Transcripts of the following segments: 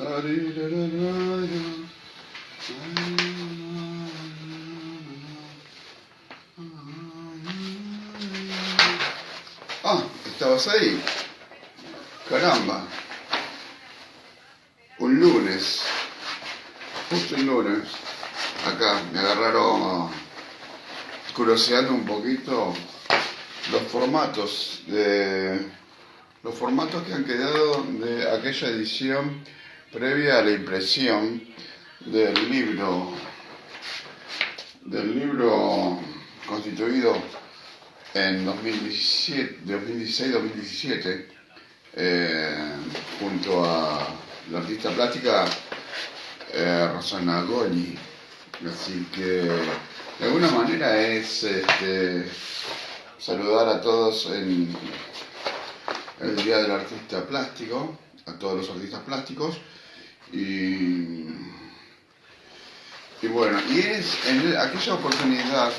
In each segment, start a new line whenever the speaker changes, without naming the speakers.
Ah, estabas ahí. Caramba. Un lunes. Justo un lunes. Acá me agarraron curioseando un poquito los formatos que han quedado de aquella edición previa a la impresión del libro constituido en 2016-2017 junto a la artista plástica Rosana Goni. Así que de alguna manera es saludar a todos en el Día del Artista Plástico, a todos los artistas plásticos, y bueno, y en aquella oportunidad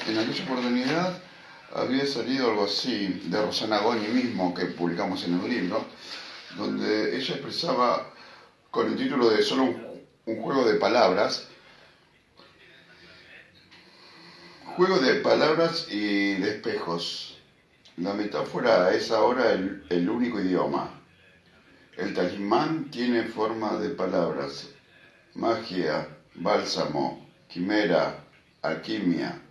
había salido algo así de Rosana Goni mismo, que publicamos en el libro, donde ella expresaba con el título de Solo un juego de palabras, y de espejos. La metáfora es ahora el único idioma. El talismán tiene forma de palabras. Magia, bálsamo, quimera, alquimia,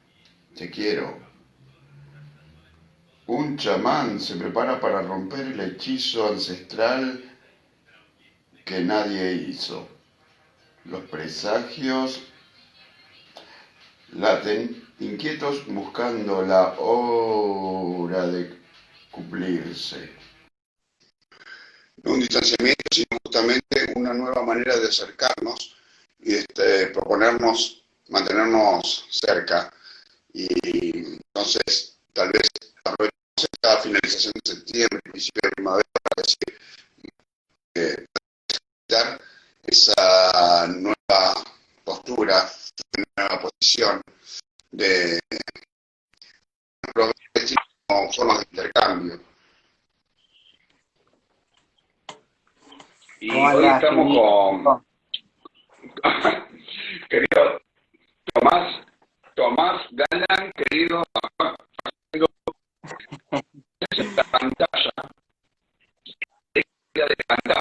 te quiero. Un chamán se prepara para romper el hechizo ancestral que nadie hizo. Los presagios laten inquietos buscando la hora de cumplirse. No un distanciamiento, sino justamente una nueva manera de acercarnos y proponernos mantenernos cerca. Y entonces, tal vez aprovechemos esta finalización de septiembre, principio de primavera, para decir dar esa nueva postura, nueva posición de como formas de intercambio. Y hoy estamos con querido Tomás Galán, querido esta pantalla.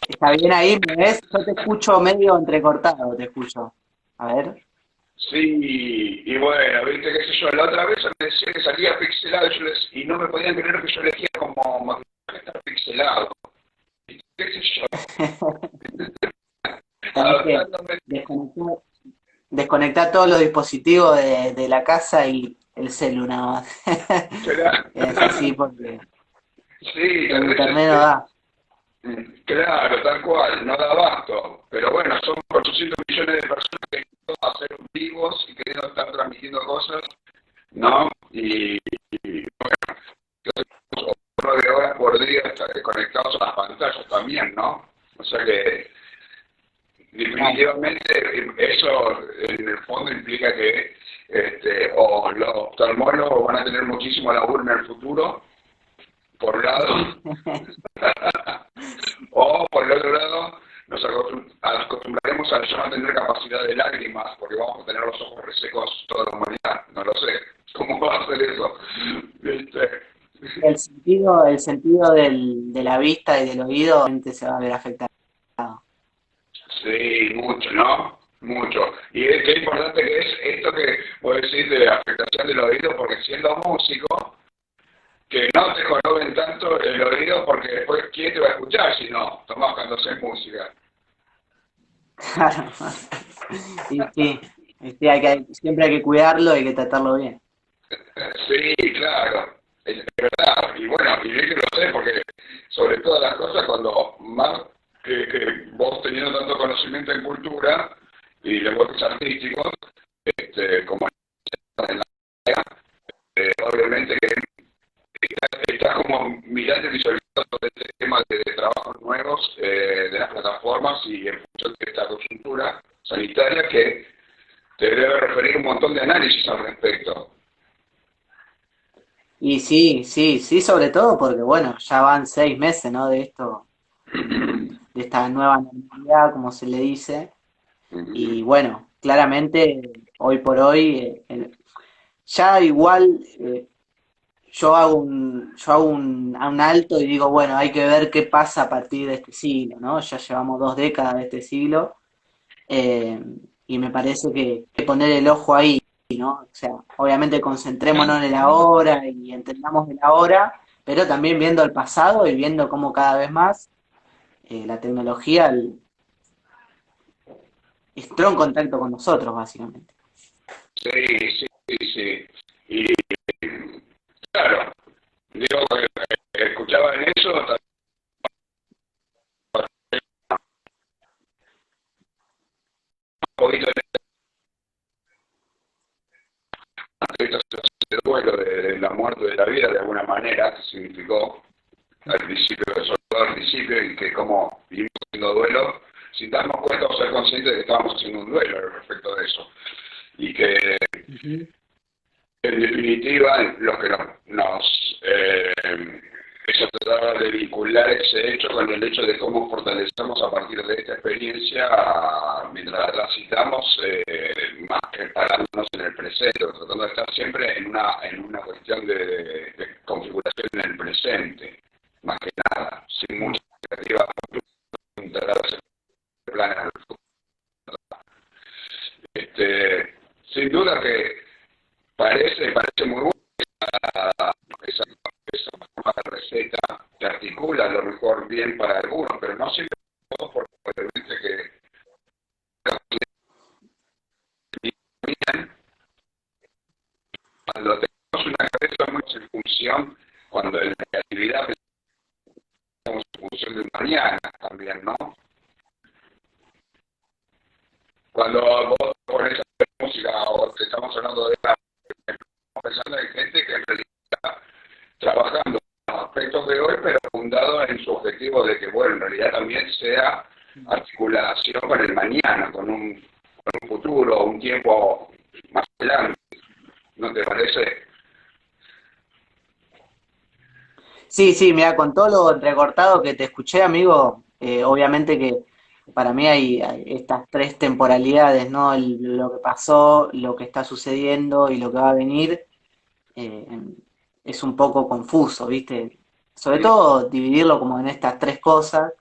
¿Está bien ahí? ¿Me ves? Yo te escucho medio entrecortado, te escucho. A ver.
Sí, y bueno, viste, qué sé yo, la otra vez me decía que salía pixelado y no me podían creer que yo elegía como maquillaje estar pixelado. ¿Qué sé yo?
Adaptándome. Desconectar todos los dispositivos de la casa y el celu nada más. Es así porque
sí,
el internet no da.
Claro, tal cual, no da abasto. Pero bueno, son 800 millones de personas que quieren hacer vivos y queriendo estar transmitiendo cosas, ¿no? Y bueno, entonces, 9 horas por día conectados a las pantallas también, ¿no? O sea que definitivamente eso en el fondo implica que o los oftalmólogos van a tener muchísimo laburo en el futuro, por un lado, o por el otro lado nos acostumbraremos a ya no tener capacidad de lágrimas porque vamos a tener los ojos resecos toda la humanidad. No lo sé cómo va a ser eso.
El sentido de la vista y del oído se va a ver afectado.
Sí, mucho, ¿no? Mucho. Y es que importante que es esto que vos decís de afectación del oído, porque siendo músico, que no te joroben tanto el oído, porque después ¿quién te va a escuchar si no? Tomás cuando haces música.
Claro. Y sí, siempre hay que cuidarlo y hay que tratarlo bien.
Sí, claro, es verdad. Y bueno, y bien que lo sé, porque sobre todas las cosas, cuando más que vos teniendo tanto conocimiento en cultura y lenguajes artísticos, como en la obviamente que estás como mirando y visualizando todo este tema de trabajos nuevos de las plataformas y en función de esta coyuntura sanitaria que te debe referir un montón de análisis al respecto.
Y sí, sobre todo porque, bueno, ya van 6 meses, ¿no? De de esta nueva normalidad, como se le dice.
Ujú.
Y bueno, claramente, hoy por hoy, ya igual yo hago un alto y digo, bueno, hay que ver qué pasa a partir de este siglo, ¿no? Ya llevamos 2 décadas de este siglo, eh, y me parece que poner el ojo ahí, ¿no? O sea, obviamente concentrémonos en el ahora y entendamos el ahora, pero también viendo el pasado y viendo cómo cada vez más la tecnología entró en contacto con nosotros, básicamente.
Sí, sí, sí. Y claro, digo, escuchaba en eso, también un poquito de esta situación de duelo de la muerte de la vida, de alguna manera, que significó al principio, sobre todo al principio, y que como vivimos haciendo duelo, sin darnos cuenta o ser conscientes de que estábamos haciendo un duelo respecto de eso. Y que
Ujú.
en definitiva, lo que eso trataba de vincular ese hecho con el hecho de cómo fortalecemos a partir de esta experiencia, mientras la transitamos, más que parándonos en el presente, tratando de estar siempre en una cuestión de configuración en el presente, más que nada, sin mucha expectativa integradas en planes al futuro. Sin duda que parece muy bueno esa, esa forma de receta que articula a lo mejor bien para algunos, pero no siempre todos, porque realmente que cuando tenemos una cabeza muy en función, cuando en la creatividad pensamos en función de mañana también, ¿no? Cuando vos pones música o te estamos hablando de pensando en gente que en realidad trabajando los aspectos de hoy, pero fundado en su objetivo de que, bueno, en realidad también sea articulación con el mañana, con un futuro, un tiempo más adelante, ¿no te parece?
Sí, sí, mira, con todo lo entrecortado que te escuché, amigo, obviamente que para mí hay estas 3 temporalidades, ¿no? Lo que pasó, lo que está sucediendo y lo que va a venir, eh, es un poco confuso, ¿viste? Sobre todo dividirlo como en estas 3 cosas,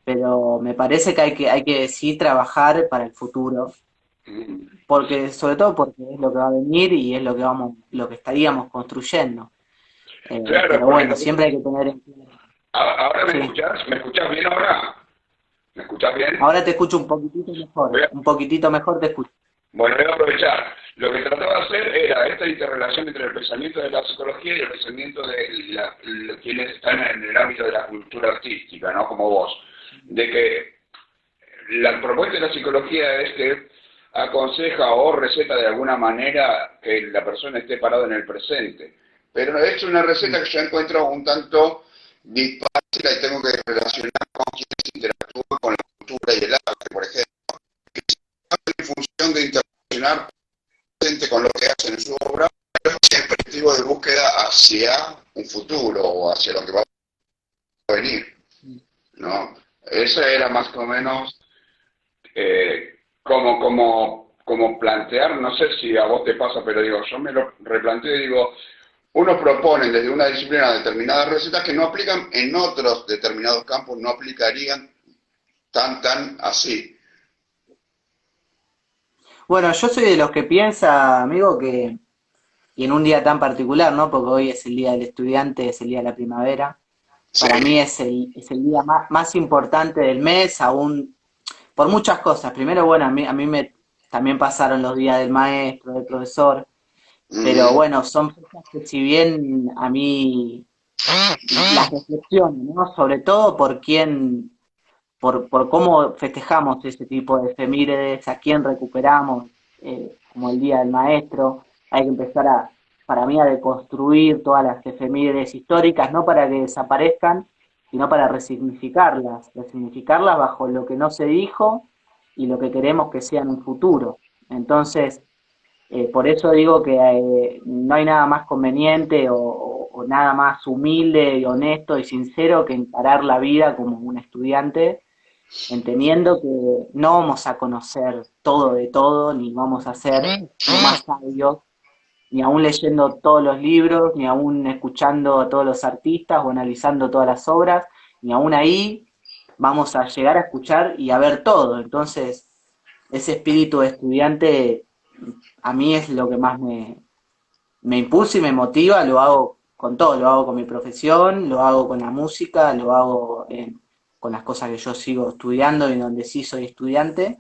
pero me parece que hay que sí trabajar para el futuro, porque, sobre todo porque es lo que va a venir y es lo que estaríamos construyendo.
Claro,
Pero
porque
bueno, siempre hay que tener en cuenta.
ahora
Sí.
me escuchás bien ahora? ¿Me escuchás bien?
Ahora te escucho un poquitito mejor,
Voy a-
un poquitito mejor te escucho.
Bueno, voy a aprovechar. Lo que trataba de hacer era esta interrelación entre el pensamiento de la psicología y el pensamiento de quienes están en el ámbito de la cultura artística, ¿no? Como vos. De que la propuesta de la psicología es que aconseja o receta de alguna manera que la persona esté parada en el presente. Pero es una receta que yo encuentro un tanto dispáctica y tengo que relacionar con quienes interactúan con la cultura y el arte, por ejemplo, en función de interaccionar con lo que hacen en su obra, pero siempre objetivo de búsqueda hacia un futuro o hacia lo que va a venir, ¿no? Ese era más o menos como plantear, no sé si a vos te pasa, pero digo, yo me lo replanteo y digo, unos proponen desde una disciplina determinadas recetas que no aplican en otros determinados campos, no aplicarían tan así.
Bueno, yo soy de los que piensa, amigo, y en un día tan particular, ¿no? Porque hoy es el día del estudiante, es el día de la primavera.
Sí.
Para mí es el día más importante del mes, aún por muchas cosas. Primero, bueno, a mí también pasaron los días del maestro, del profesor, pero
Uh
bueno, son cosas que si bien a mí las reflexiono, ¿no? Sobre todo por cómo festejamos ese tipo de efemérides, a quién recuperamos, como el Día del Maestro. Hay que empezar para mí, a deconstruir todas las efemérides históricas, no para que desaparezcan, sino para resignificarlas bajo lo que no se dijo y lo que queremos que sea en un futuro. Entonces, por eso digo que no hay nada más conveniente o nada más humilde y honesto y sincero que encarar la vida como un estudiante, entendiendo que no vamos a conocer todo de todo, ni vamos a ser lo más sabios, ni aún leyendo todos los libros, ni aún escuchando a todos los artistas o analizando todas las obras, ni aún ahí vamos a llegar a escuchar y a ver todo. Entonces, ese espíritu de estudiante a mí es lo que más me impulsa y me motiva, lo hago con todo, lo hago con mi profesión, lo hago con la música, lo hago con las cosas que yo sigo estudiando y donde sí soy estudiante,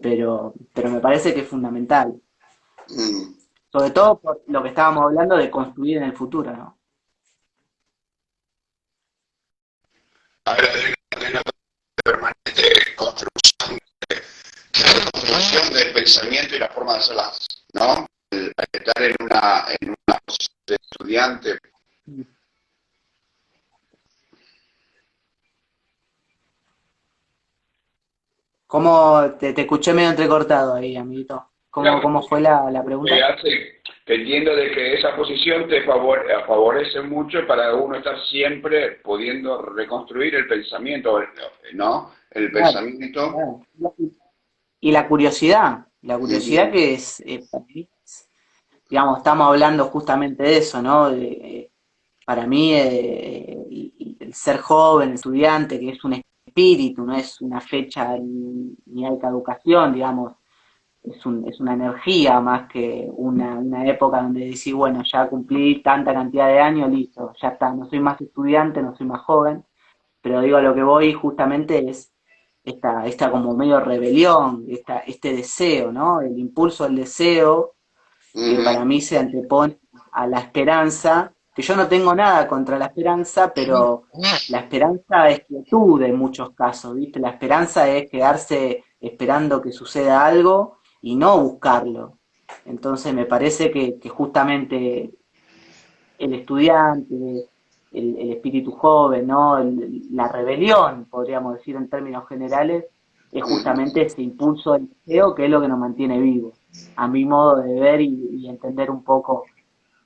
pero me parece que es fundamental,
Mm.
sobre todo por lo que estábamos hablando de construir en el futuro, ¿no?
Habla de una permanente construcción del pensamiento y la forma de hacer las, ¿no? Al estar en una posición de estudiante.
¿Cómo te escuché medio entrecortado ahí, amiguito?
Una
¿Cómo fue la
que
pregunta?
hace, que entiendo de que esa posición te favorece mucho para uno estar siempre pudiendo reconstruir el pensamiento, ¿no? El
Claro,
pensamiento.
claro. Y la curiosidad
Mm,
que es, para mí, digamos, estamos hablando justamente de eso, ¿no? Para mí, el ser joven, el estudiante, que es un espíritu, no es una fecha ni hay caducación, digamos, es una energía más que una época donde decís, bueno, ya cumplí tanta cantidad de años, listo, ya está, no soy más estudiante, no soy más joven, pero digo, a lo que voy justamente es esta como medio rebelión, este deseo, ¿no? El impulso al deseo que para
mm,
mí se antepone a la esperanza, que yo no tengo nada contra la esperanza, pero la esperanza es quietud en muchos casos, ¿viste? La esperanza es quedarse esperando que suceda algo y no buscarlo. Entonces me parece que justamente el estudiante, el espíritu joven, ¿no? La rebelión, podríamos decir en términos generales, es
mm.
justamente ese impulso del deseo que es lo que nos mantiene vivos, a mi modo de ver y entender un poco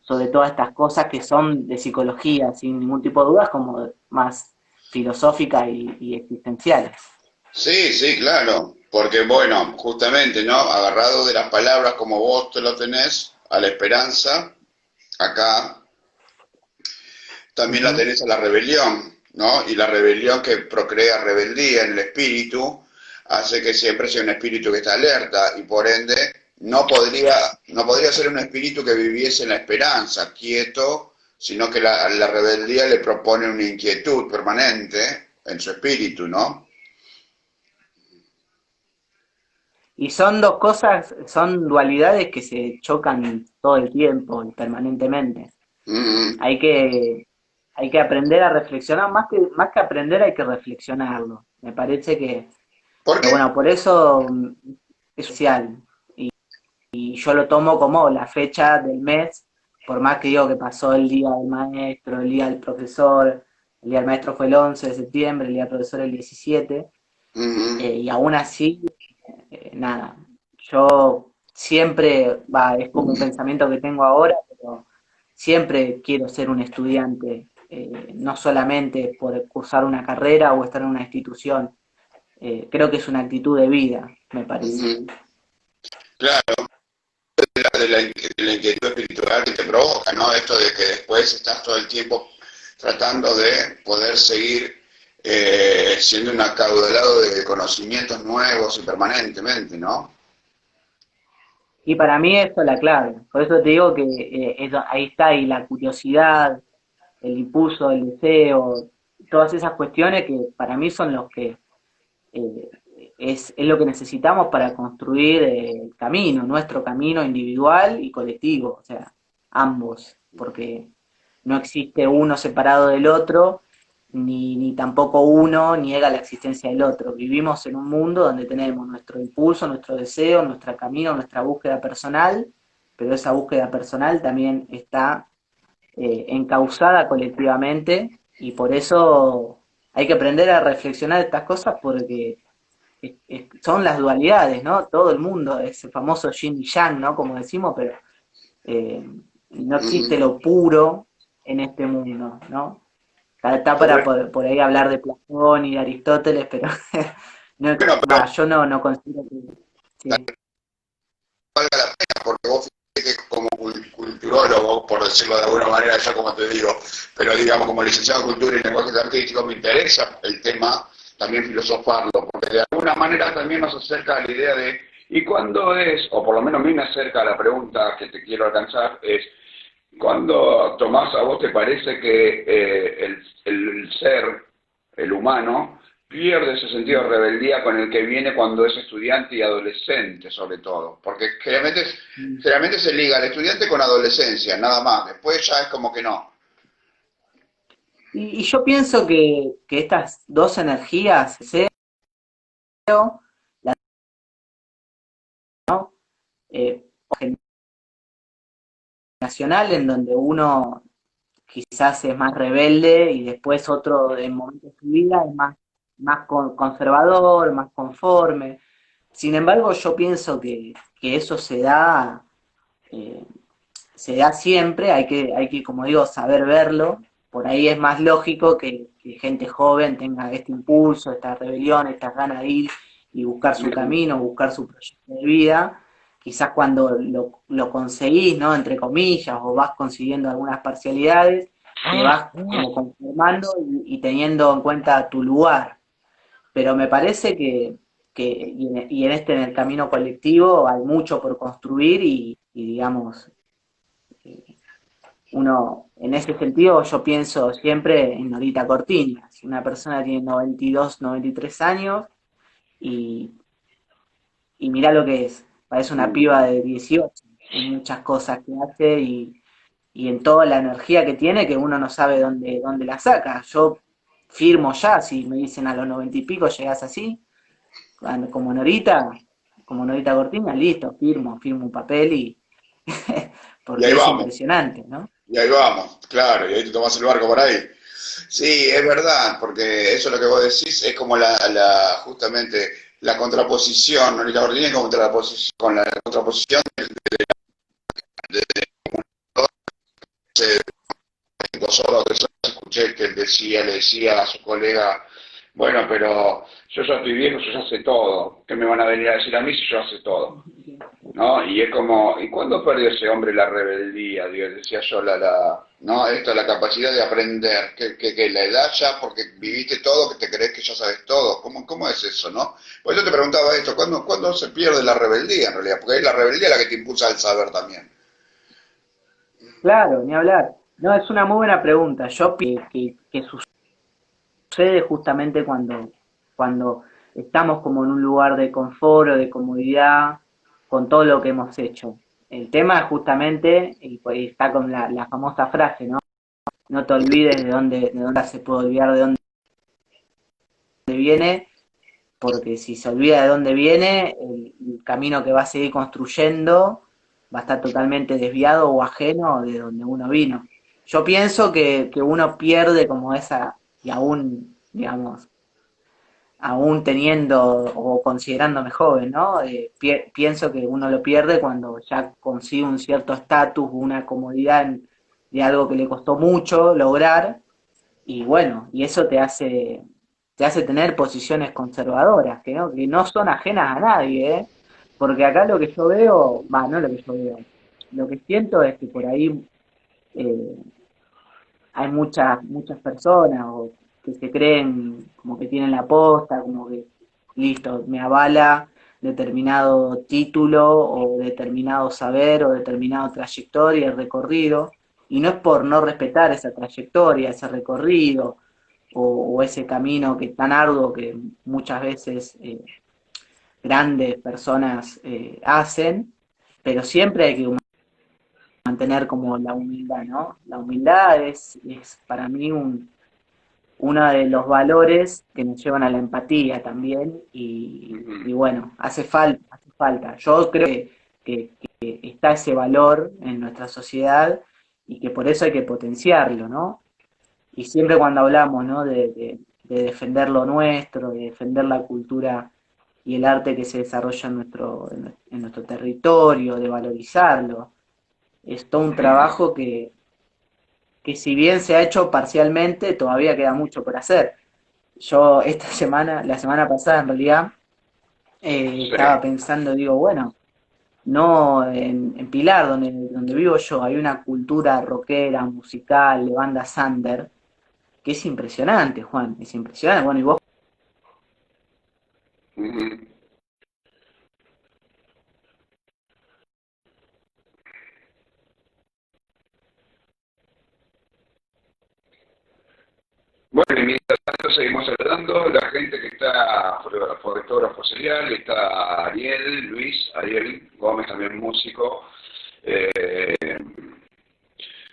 sobre todas estas cosas que son de psicología, sin ningún tipo de dudas, como más filosóficas y existenciales.
Sí, sí, claro, porque bueno, justamente, ¿no? Agarrado de las palabras como vos te lo tenés, a la esperanza, acá también la
Ujú.
tenés a la rebelión, ¿no? Y la rebelión que procrea rebeldía en el espíritu hace que siempre sea un espíritu que está alerta y por ende no podría ser un espíritu que viviese en la esperanza, quieto, sino que la rebeldía le propone una inquietud permanente en su espíritu, ¿no?
Y son dos cosas, son dualidades que se chocan todo el tiempo y permanentemente.
Mm,
Hay que, hay que aprender a reflexionar, más que aprender hay que reflexionarlo. Me parece
¿por
que
qué?
bueno, por eso es social. Y yo lo tomo como la fecha del mes, por más que digo que pasó el día del maestro, el día del profesor, el día del maestro fue el 11 de septiembre, el día del profesor el 17,
Mm,
y aún así, nada, yo siempre, es como un pensamiento que tengo ahora, pero siempre quiero ser un estudiante, no solamente por cursar una carrera o estar en una institución, creo que es una actitud de vida, me parece.
mm. Claro, de la inquietud espiritual que te provoca, ¿no? Esto de que después estás todo el tiempo tratando de poder seguir siendo un acaudalado de conocimientos nuevos y permanentemente, ¿no?
Y para mí eso es la clave, por eso te digo que ahí está, y la curiosidad, el impulso, el deseo, todas esas cuestiones que para mí son los que eh, es lo que necesitamos para construir el camino, nuestro camino individual y colectivo, o sea, ambos, porque no existe uno separado del otro, ni tampoco uno niega la existencia del otro. Vivimos en un mundo donde tenemos nuestro impulso, nuestro deseo, nuestro camino, nuestra búsqueda personal, pero esa búsqueda personal también está encauzada colectivamente y por eso hay que aprender a reflexionar estas cosas porque son las dualidades, ¿no? Todo el mundo, ese famoso yin y yang, ¿no? Como decimos, pero eh, no existe
Mm.
lo puro en este mundo, ¿no? Está para
Sobre,
por ahí hablar de Platón y de Aristóteles, pero No,
Bueno, pero
va, yo no considero que... Sí.
valga la pena, porque vos fíjate que como culturólogo, por decirlo de alguna manera, ya como te digo, pero digamos como licenciado en cultura y lenguajes artísticos me interesa el tema, también filosofarlo, porque de alguna manera también nos acerca a la idea de, ¿y cuándo es? O por lo menos a mí me acerca a la pregunta que te quiero alcanzar, es, ¿cuándo, Tomás, a vos te parece que el ser, el humano, pierde ese sentido de rebeldía con el que viene cuando es estudiante y adolescente, sobre todo? Porque generalmente se liga al estudiante con adolescencia, nada más. Después ya es como que no.
Y yo pienso que estas dos energías, deseo, la, ¿no? Eh, nacional, en donde uno quizás es más rebelde y después otro en momentos de su vida es más conservador, más conforme. Sin embargo, yo pienso que eso eh, se da siempre, hay que, como digo, saber verlo. Por ahí es más lógico que gente joven tenga este impulso, esta rebelión, estas ganas de ir y buscar su camino, buscar su proyecto de vida. Quizás cuando lo conseguís, ¿no? Entre comillas, o vas consiguiendo algunas parcialidades, te vas como conformando y teniendo en cuenta tu lugar. Pero me parece en el camino colectivo hay mucho por construir y digamos, uno, en ese sentido, yo pienso siempre en Norita Cortiñas. Si una persona tiene 92, 93 años y, y mirá lo que es, parece una piba de 18 en muchas cosas que hace y en toda la energía que tiene que uno no sabe dónde la saca. Yo firmo ya, si me dicen a los 90 y pico llegás así, como Norita, como Norita Cortiñas, listo, firmo un papel
Y ahí
porque es
vamos,
impresionante, ¿no?
y ahí vamos, claro, y ahí te tomás el barco por ahí. Sí, es verdad, porque eso es lo que vos decís, es como justamente la contraposición, ¿no? Y la ordinaria con la contraposición de hace 2 horas o 3 horas escuché que le decía a su colega, bueno, pero yo ya estoy viejo, yo ya sé todo, ¿qué me van a venir a decir a mí si yo ya sé todo? ¿No? Y es como, ¿y cuándo perdió ese hombre la rebeldía? Dios, decía yo, ¿no? Esto, la capacidad de aprender, que la edad ya, porque viviste todo, que te crees que ya sabes todo. ¿Cómo es eso, no? Pues yo te preguntaba esto, ¿cuándo se pierde la rebeldía en realidad? Porque es la rebeldía la que te impulsa al saber también.
Claro, ni hablar. No, es una muy buena pregunta. Que sucede justamente cuando estamos como en un lugar de confort o de comodidad con todo lo que hemos hecho. El tema es justamente, y pues está con la famosa frase, ¿no? No te olvides de dónde se puede olvidar de dónde viene, porque si se olvida de dónde viene, el camino que va a seguir construyendo va a estar totalmente desviado o ajeno de donde uno vino. Yo pienso que uno pierde como esa, y aún, digamos, aún teniendo o considerándome joven, ¿no? Pienso que uno lo pierde cuando ya consigue un cierto estatus, una comodidad de algo que le costó mucho lograr, y bueno, y eso te hace tener posiciones conservadoras, que no son ajenas a nadie, ¿eh? Porque acá lo que yo veo, va, no lo que yo veo, lo que siento es que por ahí eh, hay muchas personas que se creen como que tienen la posta, como que listo, me avala determinado título o determinado saber o determinado trayectoria, recorrido, y no es por no respetar esa trayectoria, ese recorrido o ese camino que es tan arduo que muchas veces grandes personas hacen, pero siempre hay que mantener como la humildad, ¿no? La humildad es para mí uno de los valores que nos llevan a la empatía también y bueno, hace falta. Yo creo que está ese valor en nuestra sociedad y que por eso hay que potenciarlo, ¿no? Y siempre cuando hablamos, ¿no? de defender lo nuestro, de defender la cultura y el arte que se desarrolla en nuestro territorio, de valorizarlo, es todo un trabajo que si bien se ha hecho parcialmente, todavía queda mucho por hacer. Yo esta semana, la semana pasada en realidad,
Sí.
estaba pensando, digo, bueno, no en Pilar, donde vivo yo, hay una cultura rockera, musical, de banda Sander, que es impresionante, Juan, es impresionante. Bueno, y vos.
Ujú. Bueno, y mientras tanto seguimos hablando, la gente que está fotógrafo serial, está Ariel Gómez, también músico, eh,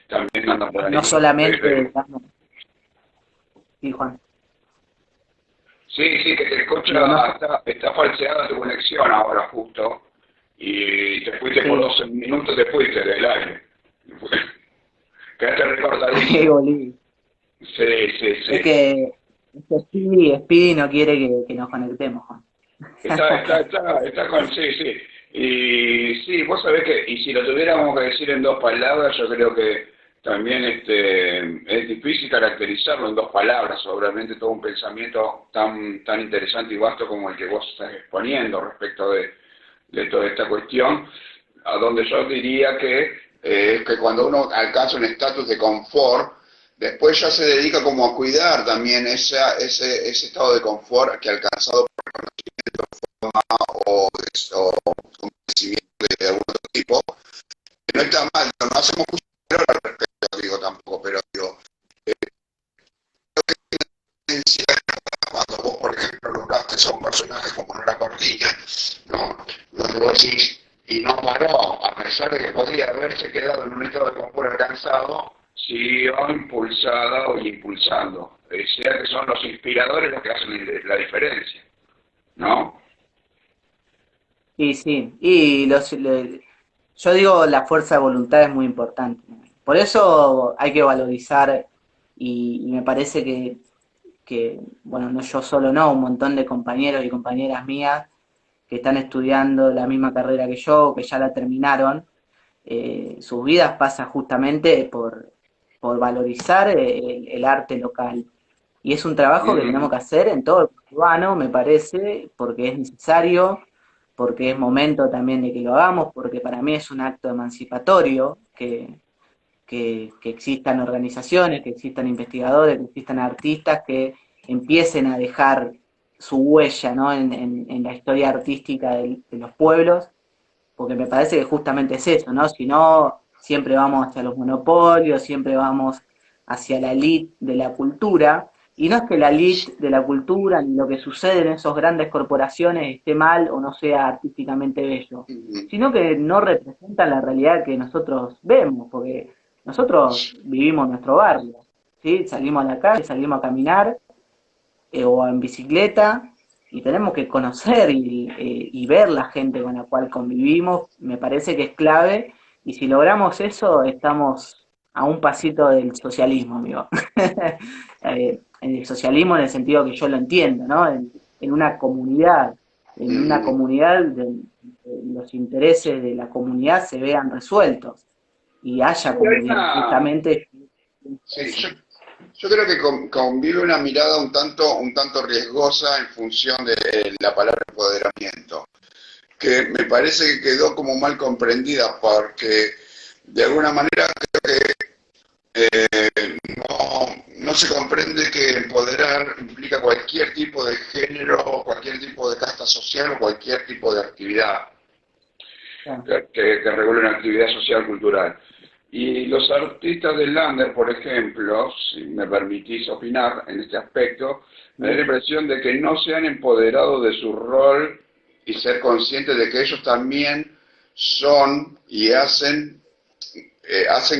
también andan por
No
ahí.
solamente, digamos, sí, Juan,
Sí, sí, que te
digo, no,
escucha, está falseada tu conexión ahora justo, y te fuiste por
sí,
12 minutos, te fuiste del aire. Quedaste recortadísimo.
Bolivia.
Sí, sí,
Es
sí.
que Speedy no quiere que nos conectemos, Juan.
Está con, sí, sí. Y sí, vos sabés que, y si lo tuviéramos que decir en dos palabras, yo creo que también es difícil caracterizarlo en dos palabras, obviamente todo un pensamiento tan interesante y vasto como el que vos estás exponiendo respecto de toda esta cuestión, a donde yo diría que es que cuando uno alcanza un estatus de confort, después ya se dedica como a cuidar también ese estado de confort que ha alcanzado o un crecimiento de algún otro tipo, que no está mal, no hacemos juicio al respecto, digo tampoco, pero digo, cuando vos, por ejemplo, lograste a un personaje como Nora Cortina, ¿no? Donde vos decís, y no paró, a pesar de que podría haberse quedado en un estado de confort alcanzado, siguió impulsada o impulsando. O sea que son los inspiradores los que hacen la diferencia, ¿no?
Y sí, y yo digo, la fuerza de voluntad es muy importante. Por eso hay que valorizar, y me parece bueno, no yo solo, no, un montón de compañeros y compañeras mías que están estudiando la misma carrera que yo, que ya la terminaron, sus vidas pasan justamente por valorizar el arte local. Y es un trabajo que tenemos
Mm,
que hacer en todo el urbano, me parece, porque es necesario, porque es momento también de que lo hagamos, porque para mí es un acto emancipatorio que existan organizaciones, que existan investigadores, que existan artistas que empiecen a dejar su huella, ¿no? en la historia artística de los pueblos, porque me parece que justamente es eso, ¿no? Si no, siempre vamos hacia los monopolios, siempre vamos hacia la elite de la cultura, y no es que la elite de la cultura ni lo que sucede en esas grandes corporaciones esté mal o no sea artísticamente bello,
mm,
sino que no representan la realidad que nosotros vemos, porque nosotros vivimos en nuestro barrio, ¿sí? Salimos a la calle, salimos a caminar, o en bicicleta, y tenemos que conocer y ver la gente con la cual convivimos, me parece que es clave, y si logramos eso, estamos a un pasito del socialismo, amigo. En el socialismo en el sentido que yo lo entiendo, ¿no? En una
mm.
comunidad los intereses de la comunidad se vean resueltos y
Sí,
haya
hay
comunidad,
una,
justamente
sí,
eso.
yo creo que convive una mirada un tanto riesgosa en función de la palabra empoderamiento, que me parece que quedó como mal comprendida porque de alguna manera no se comprende que empoderar implica cualquier tipo de género, cualquier tipo de casta social o cualquier tipo de actividad
Claro.
que regule una actividad social cultural. Y los artistas del Lander, por ejemplo, si me permitís opinar en este aspecto, me da la impresión de que no se han empoderado de su rol y ser conscientes de que ellos también son y hacen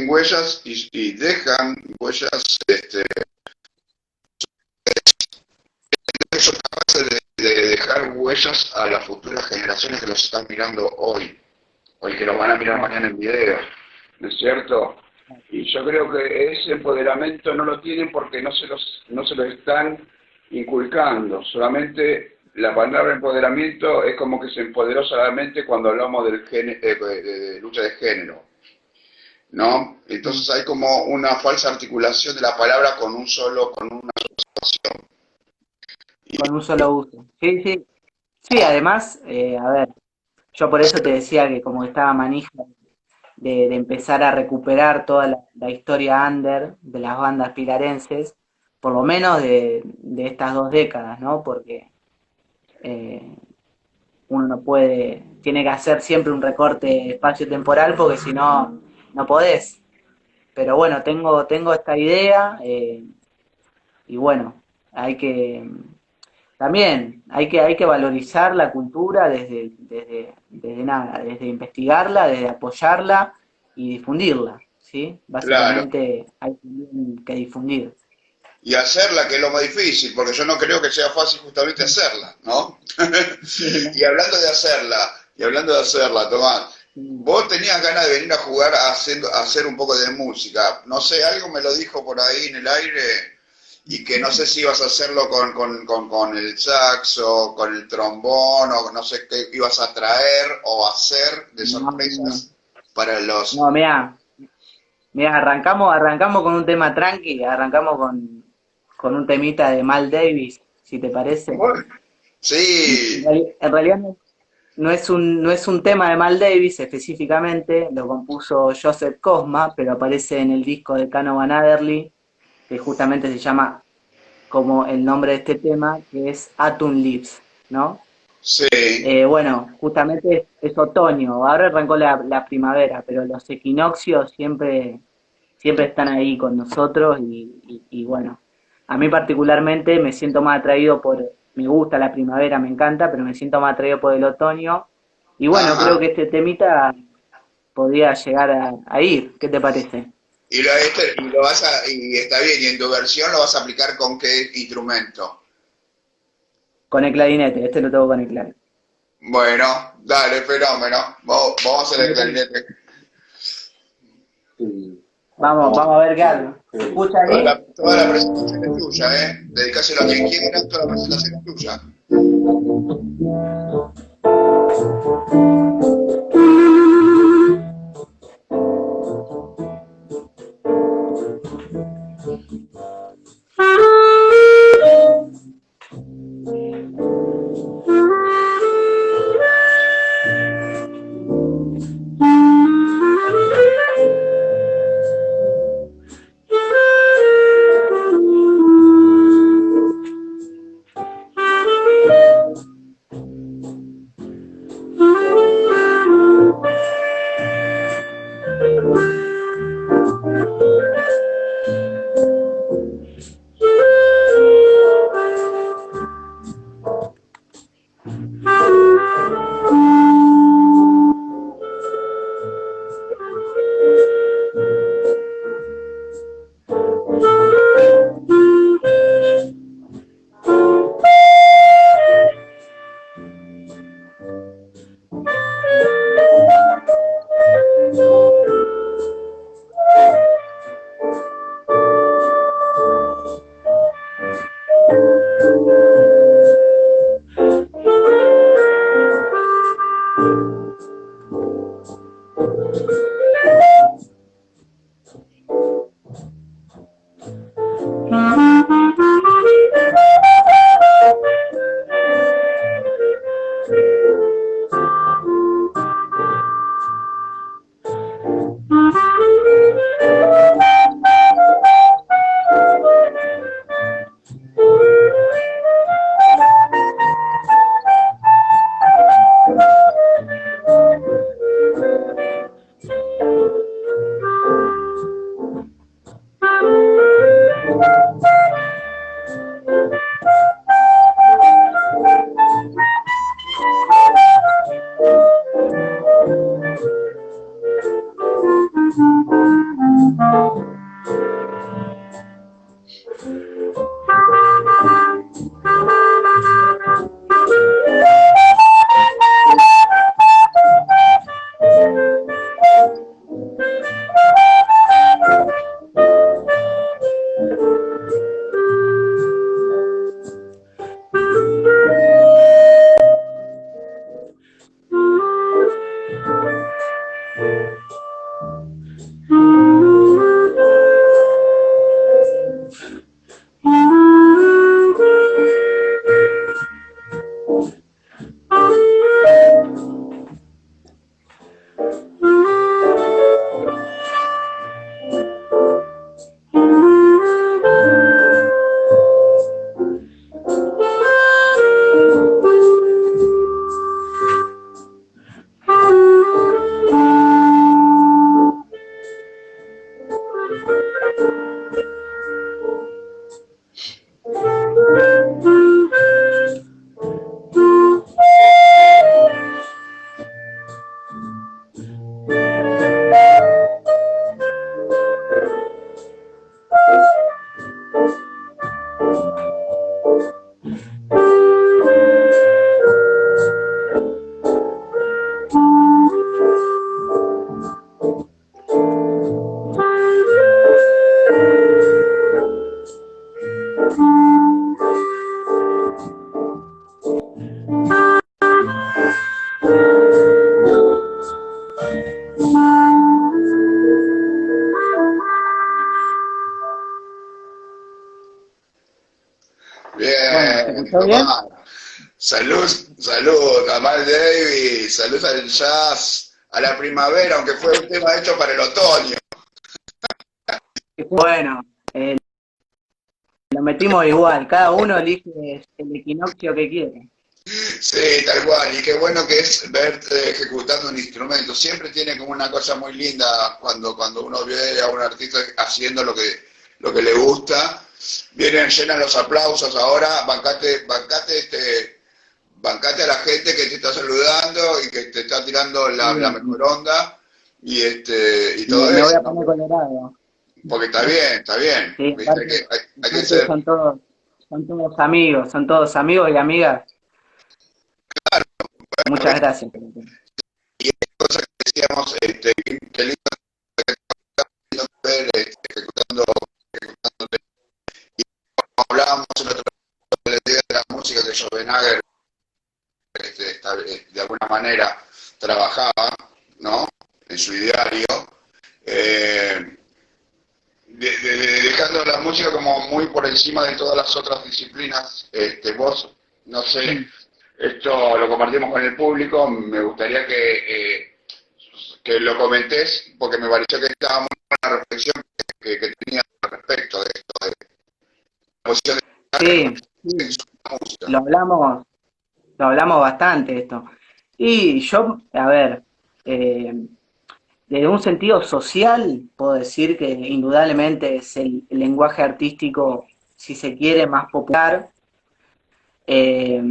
huellas y dejan huellas, ellos capaces de dejar huellas a las futuras generaciones que los están mirando hoy, o que los van a mirar
Claro.
mañana en video, ¿no es cierto? Y yo creo que ese empoderamiento no lo tienen porque no se los están inculcando. Solamente la palabra empoderamiento es como que se empoderó solamente cuando hablamos de lucha de género, ¿no?
Mm.
Entonces hay como una falsa articulación de la palabra con una sola situación.
con un solo uso. Sí, sí. Sí, además, a ver, yo por eso te decía que como estaba manija de empezar a recuperar toda la historia under de las bandas pilarenses, por lo menos de estas 2 décadas, ¿no? Porque eh, uno no puede, tiene que hacer siempre un recorte espacio-temporal porque si no, no podés. Pero bueno, tengo esta idea y bueno, hay que, también hay que valorizar la cultura desde nada, desde investigarla, desde apoyarla y difundirla, ¿sí?
Claro.
Básicamente hay que difundir.
Y hacerla, que es lo más difícil, porque yo no creo que sea fácil justamente hacerla, ¿no?
Sí, ¿no?
Y hablando de hacerla, Tomás, vos tenías ganas de venir a jugar a hacer un poco de música. No sé, algo me lo dijo por ahí en el aire y que no sé si ibas a hacerlo con el saxo, con el trombón, o no sé qué ibas a traer o hacer de
No, no,
sorpresas para los...
no, mira, arrancamos con un tema tranqui, arrancamos con un temita de Mal Davis, si te parece.
Bueno, sí,
En realidad no es un tema de Mal Davis específicamente, lo compuso Joseph Cosma, pero aparece en el disco de Cano Van Adderley, que justamente se llama como el nombre de este tema, que es Autumn Leaves, ¿no?
sí,
Bueno, justamente es otoño, ahora arrancó la primavera, pero los equinoccios siempre están ahí con nosotros y bueno, a mí particularmente me siento más atraído me gusta la primavera, me encanta, pero me siento más atraído por el otoño y bueno, creo
ajá.
que este temita podría llegar a ir, ¿qué te parece?
Y está bien, y en tu versión lo vas a aplicar con qué instrumento.
Con el clarinete, este lo tengo con el clarinete.
Bueno, dale, fenómeno. Vamos a hacer el clarinete.
Vamos a ver qué algo. ¿Se escucha ahí?
Toda la presentación es tuya, ¿eh? Dedicáselo a quien quiera, toda la presentación es tuya.
¿Todo bien?
Salud, salud a Miles Davis, salud al jazz, a la primavera, aunque fue un tema hecho para el otoño.
Bueno, eh, lo metimos igual, cada uno elige el equinoccio que quiere.
Sí, tal cual, y qué bueno que es verte ejecutando un instrumento. Siempre tiene como una cosa muy linda cuando uno ve a un artista haciendo lo que le gusta. Vienen, llenan los aplausos ahora, bancate a la gente que te está saludando y que te está tirando la
Sí,
mejor onda y todo
me voy
eso,
a
¿no?
poner colorado.
Porque está bien,
Sí,
¿viste? Hay
aparte,
que, hay, hay que
aparte
ser,
son todos amigos y amigas. Muchas gracias.
y hay cosas que decíamos, qué lindo ver ejecutando, como hablábamos en otro día de la música que Schopenhauer de alguna manera trabajaba, ¿no? En su diario, eh, dejando la música como muy por encima de todas las otras disciplinas. Vos, no sé,
Mm.
esto lo compartimos con el público, me gustaría que lo comentés, porque me pareció que estaba muy buena la reflexión que tenía al respecto de esto, de la posición
Sí,
de
sí,
la música.
lo hablamos, lo hablamos bastante esto. Y yo, a ver, eh, desde un sentido social, puedo decir que indudablemente es el lenguaje artístico, si se quiere, más popular. Eh,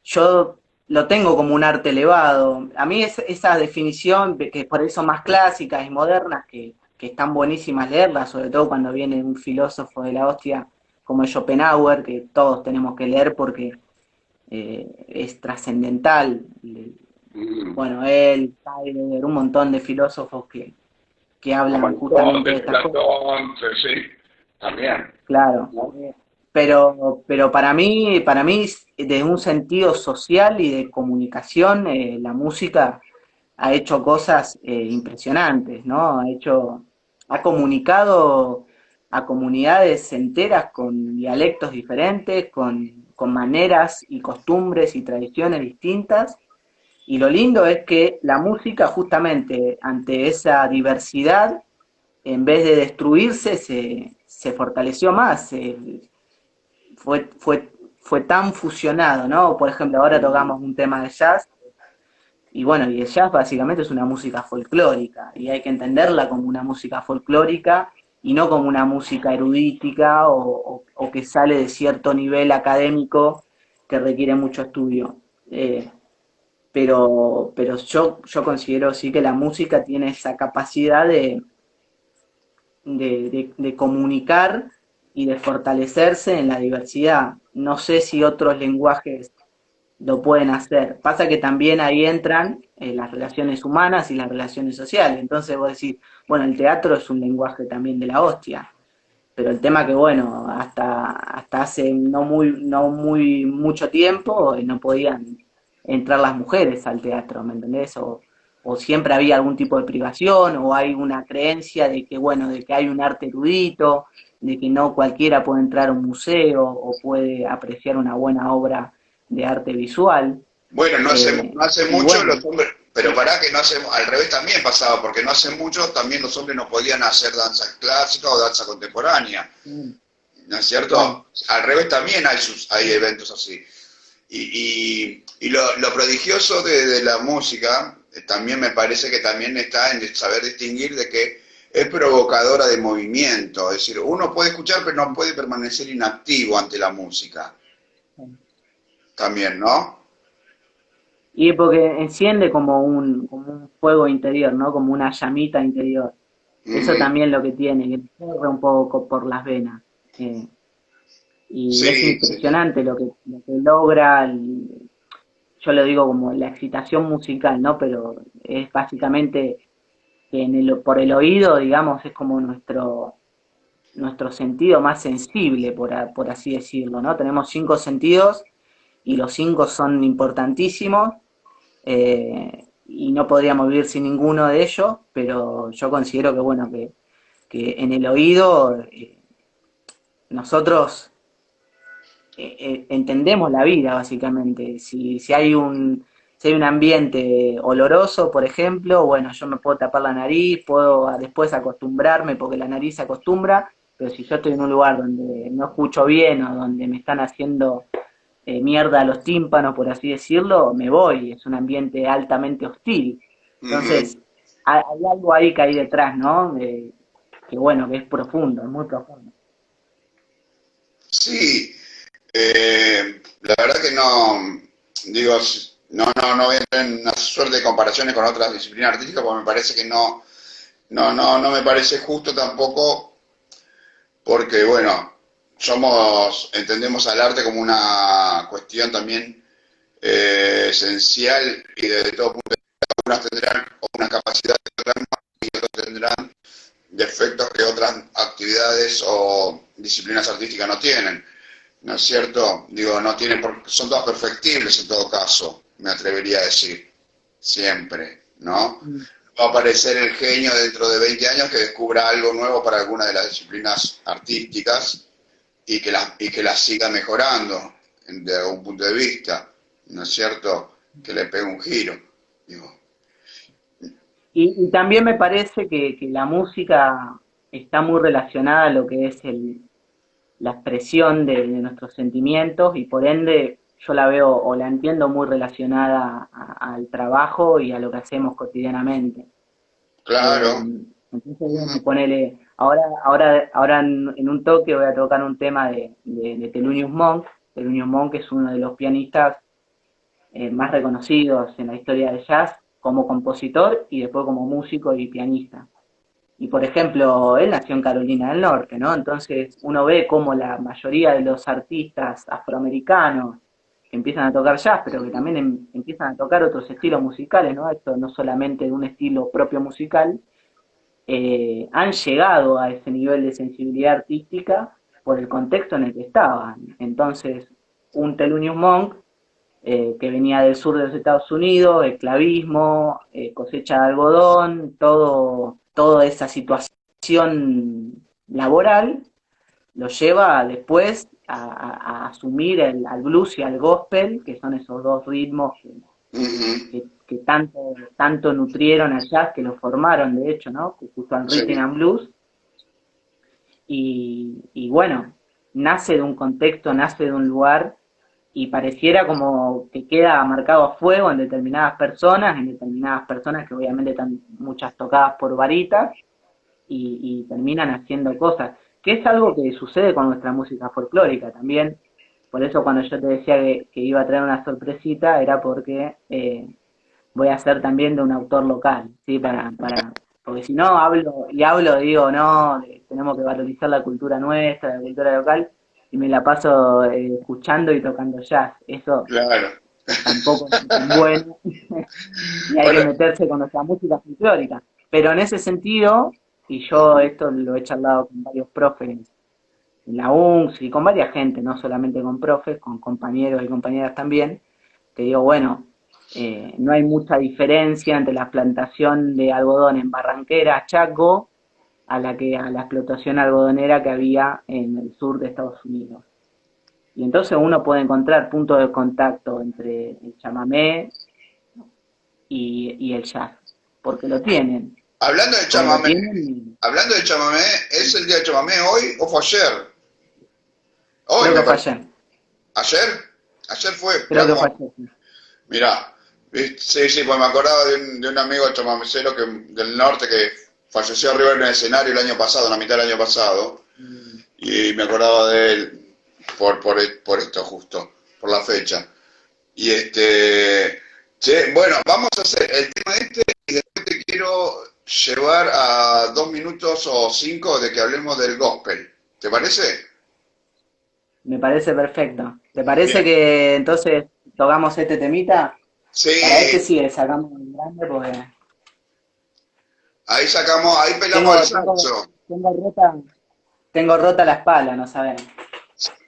yo lo tengo como un arte elevado. A mí esa definición, que por eso más clásicas y modernas, que están buenísimas leerlas, sobre todo cuando viene un filósofo de la hostia como Schopenhauer, que todos tenemos que leer porque es trascendental.
Mm.
Bueno, él, Heidegger, un montón de filósofos que
Como
hablan justamente de
Aristóteles,
estas cosas.
Platón, sí, también,
Claro.
¿no?
Pero para mí, desde un sentido social y de comunicación, la música ha hecho cosas impresionantes, ¿no? Ha comunicado a comunidades enteras con dialectos diferentes, con maneras y costumbres y tradiciones distintas. Y lo lindo es que la música, justamente ante esa diversidad, en vez de destruirse, se fortaleció más, fue, fue, fue tan fusionado, ¿no? Por ejemplo, ahora tocamos un tema de jazz, y bueno, y el jazz básicamente es una música folclórica, y hay que entenderla como una música folclórica y no como una música erudítica o que sale de cierto nivel académico que requiere mucho estudio. Pero yo considero sí que la música tiene esa capacidad de comunicar y de fortalecerse en la diversidad. No sé si otros lenguajes lo pueden hacer. Pasa que también ahí entran las relaciones humanas y las relaciones sociales. Entonces vos decís, bueno, el teatro es un lenguaje también de la hostia. Pero el tema que, bueno, hasta hace no muy mucho tiempo no podían entrar las mujeres al teatro, ¿me entendés? O siempre había algún tipo de privación, o hay una creencia de que, bueno, de que hay un arte erudito, de que no cualquiera puede entrar a un museo o puede apreciar una buena obra de arte visual.
Bueno, no hace
Y
mucho
bueno,
los hombres, pero pará que no hace, al revés también pasaba, porque no hace mucho también los hombres no podían hacer danza clásica o danza contemporánea, ¿no es
claro.
cierto? Al revés también hay eventos así. Y lo prodigioso de la música también me parece que también está en saber distinguir de que es provocadora de movimiento, es decir, uno puede escuchar pero no puede permanecer inactivo ante la música, también, ¿no?
Y porque enciende como un fuego interior, ¿no? Como una llamita interior. Eso
Mm,
también lo que tiene, que corre un poco por las venas. Eh, y es
sí, sí.
impresionante lo que logra, yo lo digo como la excitación musical, ¿no? Pero es básicamente que por el oído, digamos, es como nuestro sentido más sensible, por así decirlo, ¿no? Tenemos cinco sentidos y los cinco son importantísimos y no podríamos vivir sin ninguno de ellos, pero yo considero que, bueno, que en el oído nosotros entendemos la vida, básicamente. Si hay un ambiente oloroso, por ejemplo, bueno, yo me puedo tapar la nariz, puedo después acostumbrarme porque la nariz se acostumbra, pero si yo estoy en un lugar donde no escucho bien o donde me están haciendo mierda a los tímpanos, por así decirlo, me voy. Es un ambiente altamente hostil.
Ujú.
Entonces, hay algo ahí que hay detrás, ¿no? Que bueno, que es profundo, es muy profundo.
Sí, la verdad que no, digo, no voy a entrar en una suerte de comparaciones con otras disciplinas artísticas porque me parece que no me parece justo tampoco porque, bueno, entendemos al arte como una cuestión también esencial y desde todo punto de vista, algunas tendrán una capacidad que otras no, y otros tendrán defectos que otras actividades o disciplinas artísticas no tienen. ¿No es cierto? Digo, no tienen son todas perfectibles en todo caso, me atrevería a decir, siempre, ¿no?
Mm.
Va a aparecer el genio dentro de 20 años que descubra algo nuevo para alguna de las disciplinas artísticas y que las siga mejorando de algún punto de vista, ¿no es cierto? Que le pegue un giro. Digo,
Y también me parece que la música está muy relacionada a lo que es la expresión de nuestros sentimientos y por ende yo la veo o la entiendo muy relacionada al trabajo y a lo que hacemos cotidianamente.
claro,
Entonces, bueno, ponele, ahora en un toque voy a tocar un tema de Thelonious Monk. Thelonious Monk es uno de los pianistas más reconocidos en la historia del jazz como compositor y después como músico y pianista. Y por ejemplo, él nació en Carolina del Norte, ¿no? Entonces uno ve cómo la mayoría de los artistas afroamericanos que empiezan a tocar jazz, pero que también empiezan a tocar otros estilos musicales, ¿no? Esto no solamente de un estilo propio musical, han llegado a ese nivel de sensibilidad artística por el contexto en el que estaban. Entonces, un Thelonious Monk que venía del sur de los Estados Unidos, esclavismo, cosecha de algodón, toda esa situación laboral lo lleva después a asumir al blues y al gospel, que son esos dos ritmos
uh-huh,
que tanto nutrieron al jazz, que lo formaron de hecho, ¿no? Justo al rhythm
sí,
and blues, y bueno, nace de un contexto, nace de un lugar y pareciera como que queda marcado a fuego en determinadas personas que obviamente están muchas tocadas por varitas y terminan haciendo cosas, que es algo que sucede con nuestra música folclórica también. Por eso cuando yo te decía que iba a traer una sorpresita era porque voy a hacer también de un autor local, ¿sí? Porque si no hablo, digo, no, tenemos que valorizar la cultura nuestra, la cultura local, y me la paso escuchando y tocando jazz. Eso
claro.
tampoco es tan bueno, y hay que
Bueno,
meterse con nuestra música folclórica. Pero en ese sentido, y yo esto lo he charlado con varios profes en la UNCS y con varias gente, no solamente con profes, con compañeros y compañeras también, te digo, bueno, no hay mucha diferencia entre la plantación de algodón en Barranquera, Chaco, a la explotación algodonera que había en el sur de Estados Unidos. Y entonces uno puede encontrar puntos de contacto entre el chamamé y el jazz, porque lo tienen,
hablando de
porque lo
chamamé,
tienen,
hablando de chamamé, ¿es el día de chamamé hoy o fue ayer? Hoy
creo
me
que fue
parece.
ayer,
¿Ayer? Ayer fue,
creo
mirá
que fue
cómo,
ayer.
mirá, sí, sí, pues me acordaba de un amigo chamamecero del norte que falleció arriba en el escenario el año pasado, en la mitad del año pasado,
Mm.
y me acordaba de él por esto justo, por la fecha. Y che, bueno, vamos a hacer el tema este y después te quiero llevar a 2 minutos o 5 de que hablemos del gospel. ¿Te parece?
Me parece perfecto. ¿Te
Bien.
parece que entonces tocamos este temita? Para este
Sí,
sí le sacamos un grande porque
ahí pelamos el
tengo, tengo,
saxo.
tengo rota, tengo rota la espalda, no saben.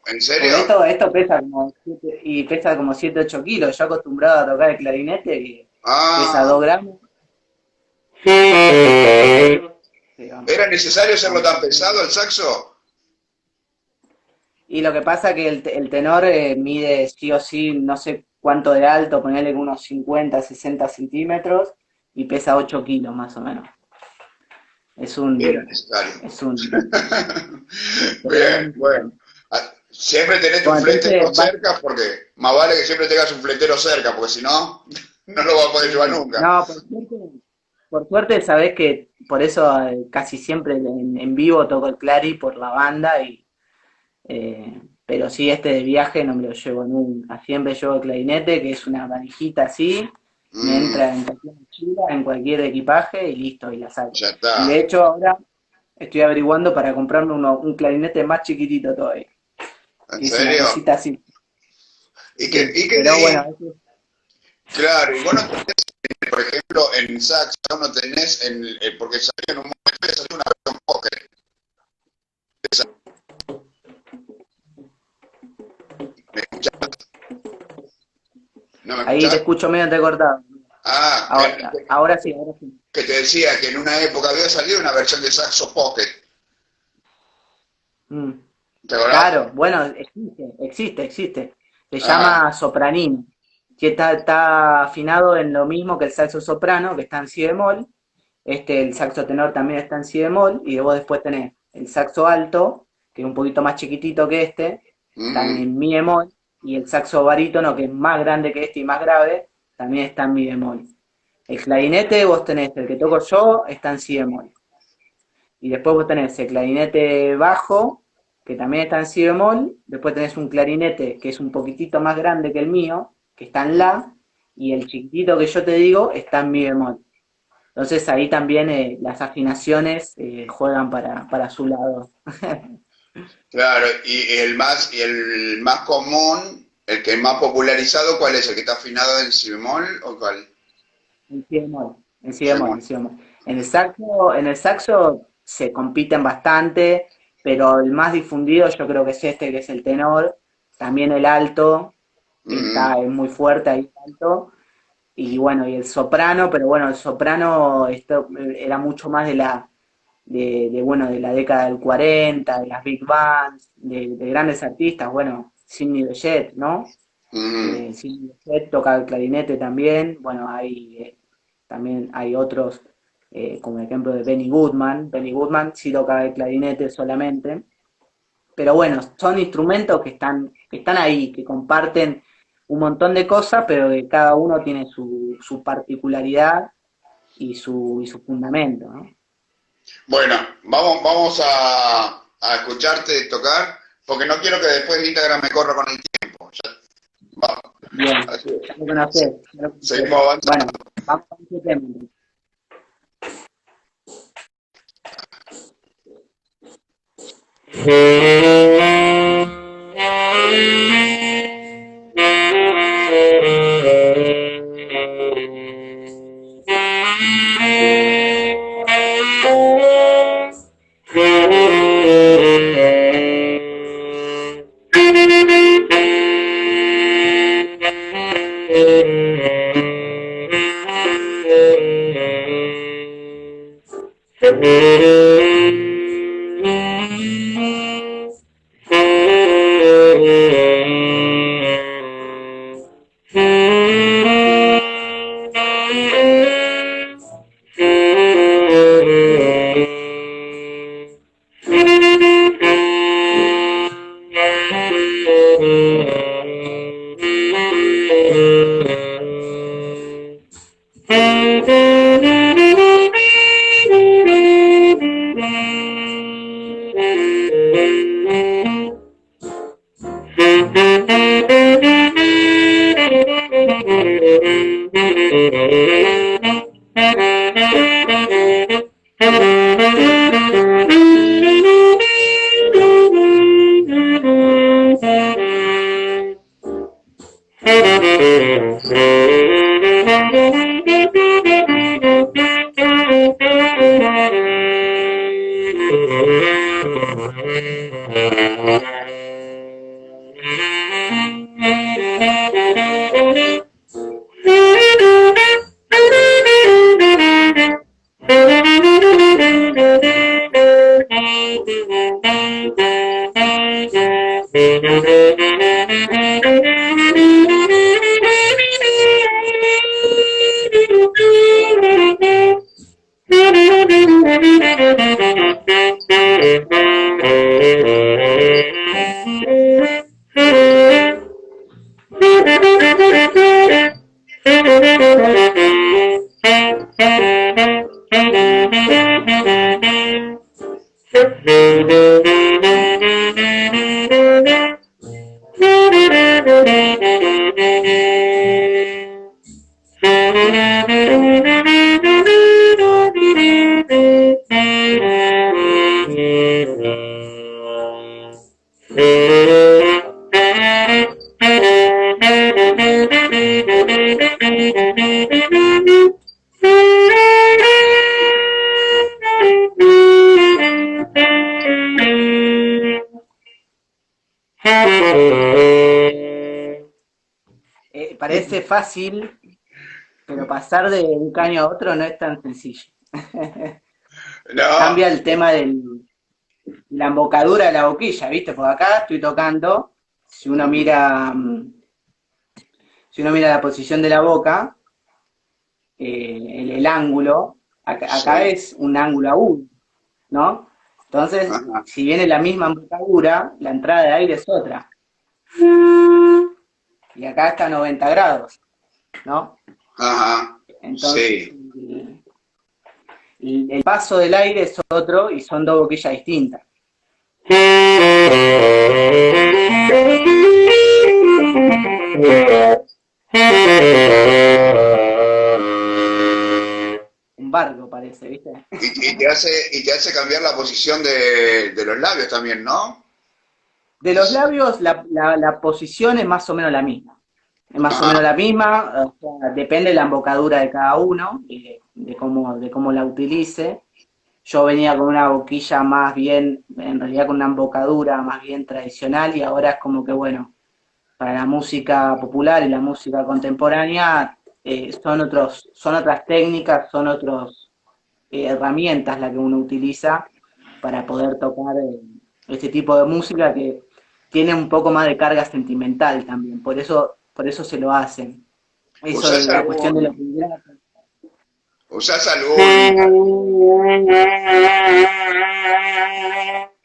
¿En serio?
Porque esto pesa como 7 8 kilos. Yo acostumbrado a tocar el clarinete y pesa
Ah,
2 gramos. Sí,
¿era necesario hacerlo
vamos
tan
a hacer.
pesado el saxo?
Y lo que pasa es que el tenor mide sí o sí, no sé cuánto de alto, ponerle unos 50, 60 centímetros y pesa 8 kilos más o menos. Es
Era
un,
necesario.
es un
Bien,
tremendo.
bueno. Siempre tenés un
Bueno,
fletero
entonces,
cerca porque más vale que siempre tengas un fletero cerca porque si no, no lo vas a poder llevar
sí,
nunca.
no, por suerte sabés que por eso casi siempre en vivo toco el clari por la banda pero sí, este de viaje no me lo llevo nunca. Siempre llevo el clarinete, que es una valijita así, me
Mm,
entra en cualquier mochila, en cualquier equipaje y listo, y la saco.
ya
Y de
está.
hecho ahora estoy averiguando para comprarme un clarinete más chiquitito todavía,
¿En
que es una
serio?
cosita así.
¿Y qué,
Sí,
y qué
pero bueno,
de- claro, y vos no tenés, por ejemplo, en saxo no tenés, porque salió en un momento salió una versión pocket. ¿Me escuchás? ¿No me
ahí te
escuchás?
escucho medio entrecortado.
Ah,
Ahora sí, ahora sí.
que te decía que en una época había salido una versión de saxo pocket.
Mm.
¿Te acordás?
Claro, bueno, existe. Se
Ah,
llama sopranino, que está afinado en lo mismo que el saxo soprano, que está en si bemol. El saxo tenor también está en si bemol, y vos después tenés el saxo alto, que es un poquito más chiquitito que está
mm,
en mi bemol, y el saxo barítono, que es más grande que este y más grave, también está en mi bemol. El clarinete, vos tenés el que toco yo, está en si bemol. Y después vos tenés el clarinete bajo, que también está en si bemol. Después tenés un clarinete que es un poquitito más grande que el mío, que está en la. Y el chiquitito que yo te digo está en mi bemol. Entonces ahí también las afinaciones juegan para su lado.
claro, y el más común, el que es más popularizado, ¿cuál es? ¿El que está afinado en si bemol o cuál?
En si bemol, en si
Si
bemol,
bemol.
en si bemol. En el saxo se compiten bastante, pero el más difundido yo creo que es este, que es el tenor. También el alto,
Mm,
es muy fuerte ahí alto. Y bueno, y el soprano, pero bueno, el soprano era mucho más bueno, de la década del 40, de las big bands, de grandes artistas, bueno, Sidney Bechet, ¿no?
mm,
Sidney Bechet toca el clarinete también, bueno, también hay otros, como el ejemplo de Benny Goodman sí toca el clarinete solamente, pero bueno, son instrumentos que están ahí, que comparten un montón de cosas, pero que cada uno tiene su particularidad y su fundamento, ¿no?
bueno, vamos a escucharte tocar, porque no quiero que después Instagram me corra con el tiempo. Va,
Bien,
así,
ya lo conocés, ya lo conocés.
seguimos avanzando.
Bueno, vamos a este tema. Parece fácil, pero pasar de un caño a otro no es tan sencillo.
No,
Cambia el tema de la embocadura de la boquilla, ¿viste? Porque acá estoy tocando, si uno mira, si uno mira la posición de la boca, el ángulo, acá
sí,
es un ángulo agudo, ¿no? Entonces,
ajá,
si viene la misma embocadura, la entrada de aire es otra. Y acá está a 90 grados, ¿no?
ajá,
Entonces,
sí.
el paso del aire es otro y son dos boquillas distintas. Un barco parece, ¿viste?
Y te hace cambiar la posición de los labios también, ¿no?
De los labios, la posición es más o menos la misma. Es más o
Ajá,
menos la misma, o sea, depende de la embocadura de cada uno y de cómo la utilice. Yo venía con una boquilla más bien, en realidad con una embocadura más bien tradicional y ahora es como que, bueno, para la música popular y la música contemporánea son otras técnicas, son otras herramientas las que uno utiliza para poder tocar este tipo de música que tiene un poco más de carga sentimental también, por eso se lo hacen. Eso
¿usás
de la cuestión de los
algún,
vibratos.
usás algún,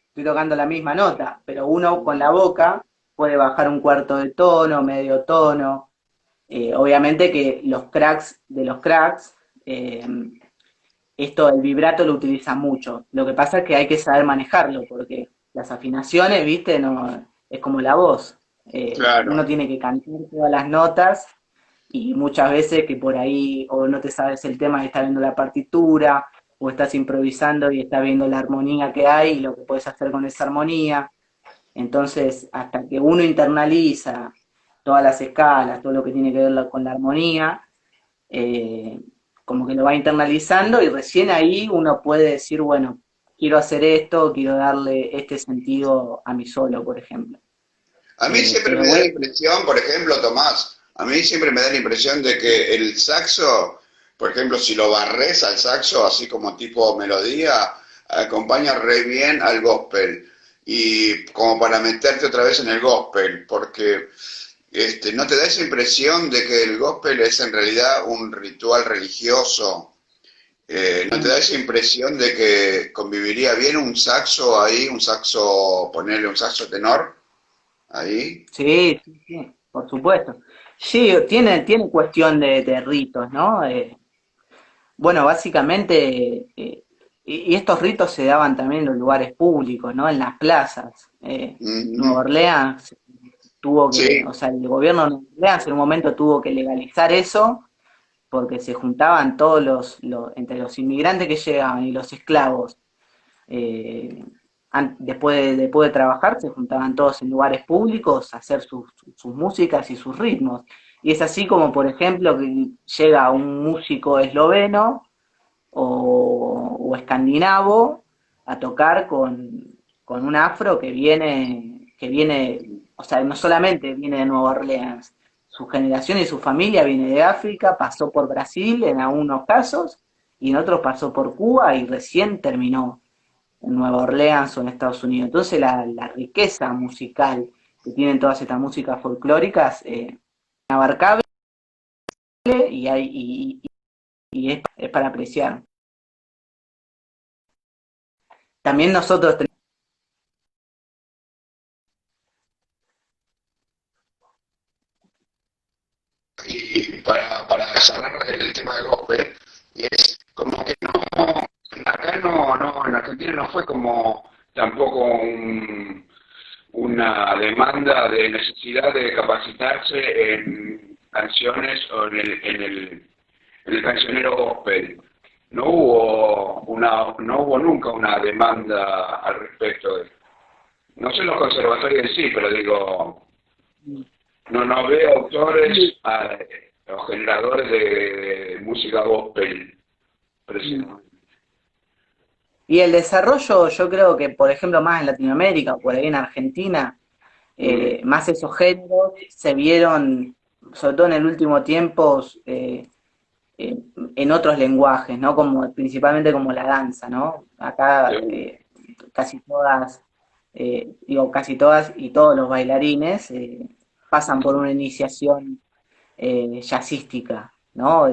Estoy tocando la misma nota, pero uno con la boca puede bajar un cuarto de tono, medio tono. Obviamente que los cracks de los cracks, eh, esto, el vibrato lo utiliza mucho. Lo que pasa es que hay que saber manejarlo, porque las afinaciones, viste, no, es como la voz. Uno
claro,
tiene que cantar todas las notas y muchas veces que por ahí o no te sabes el tema y estás viendo la partitura, o estás improvisando y estás viendo la armonía que hay y lo que puedes hacer con esa armonía. Entonces, hasta que uno internaliza todas las escalas, todo lo que tiene que ver con la armonía, eh, como que lo va internalizando y recién ahí uno puede decir, bueno, quiero hacer esto, quiero darle este sentido a mi solo, por ejemplo.
a mí siempre
Pero
me da la
bueno,
impresión, por ejemplo, Tomás, a mí siempre me da la impresión de que el saxo, por ejemplo, si lo barres al saxo, así como tipo melodía, acompaña re bien al gospel. Y como para meterte otra vez en el gospel, porque ¿no te da esa impresión de que el gospel es en realidad un ritual religioso? ¿No te da esa impresión de que conviviría bien un saxo ahí, un saxo, ponerle un saxo tenor ahí?
sí, sí, sí, por supuesto. Sí, tiene cuestión de ritos, ¿no? Bueno, básicamente, y estos ritos se daban también en los lugares públicos, ¿no? En las plazas. Nueva
Ujú.
Orleans tuvo que,
Sí,
o sea, el gobierno de Nueva Orleans en un momento tuvo que legalizar eso porque se juntaban todos entre los inmigrantes que llegaban y los esclavos, eh, después de trabajar, se juntaban todos en lugares públicos a hacer sus músicas y sus ritmos. Y es así como, por ejemplo, que llega un músico esloveno o escandinavo a tocar con un afro que viene, o sea, no solamente viene de Nueva Orleans, su generación y su familia viene de África, pasó por Brasil en algunos casos y en otros pasó por Cuba y recién terminó en Nueva Orleans o en Estados Unidos. Entonces la riqueza musical que tienen todas estas músicas folclóricas inabarcable y es para apreciar. También nosotros
y para cerrar el tema del gospel, y es como que no, acá no, en Argentina no fue como tampoco una demanda de necesidad de capacitarse en canciones o en el cancionero gospel. No hubo nunca una demanda al respecto. No sé los conservatorios en sí, pero digo, no veo autores o generadores de música gospel precisamente.
Y el desarrollo, yo creo que, por ejemplo, más en Latinoamérica, por ahí en Argentina, más esos géneros se vieron, sobre todo en el último tiempo, en otros lenguajes, ¿no? Como, principalmente como la danza, ¿no? Acá casi todas, casi todas y todos los bailarines pasan por una iniciación jazzística, ¿no?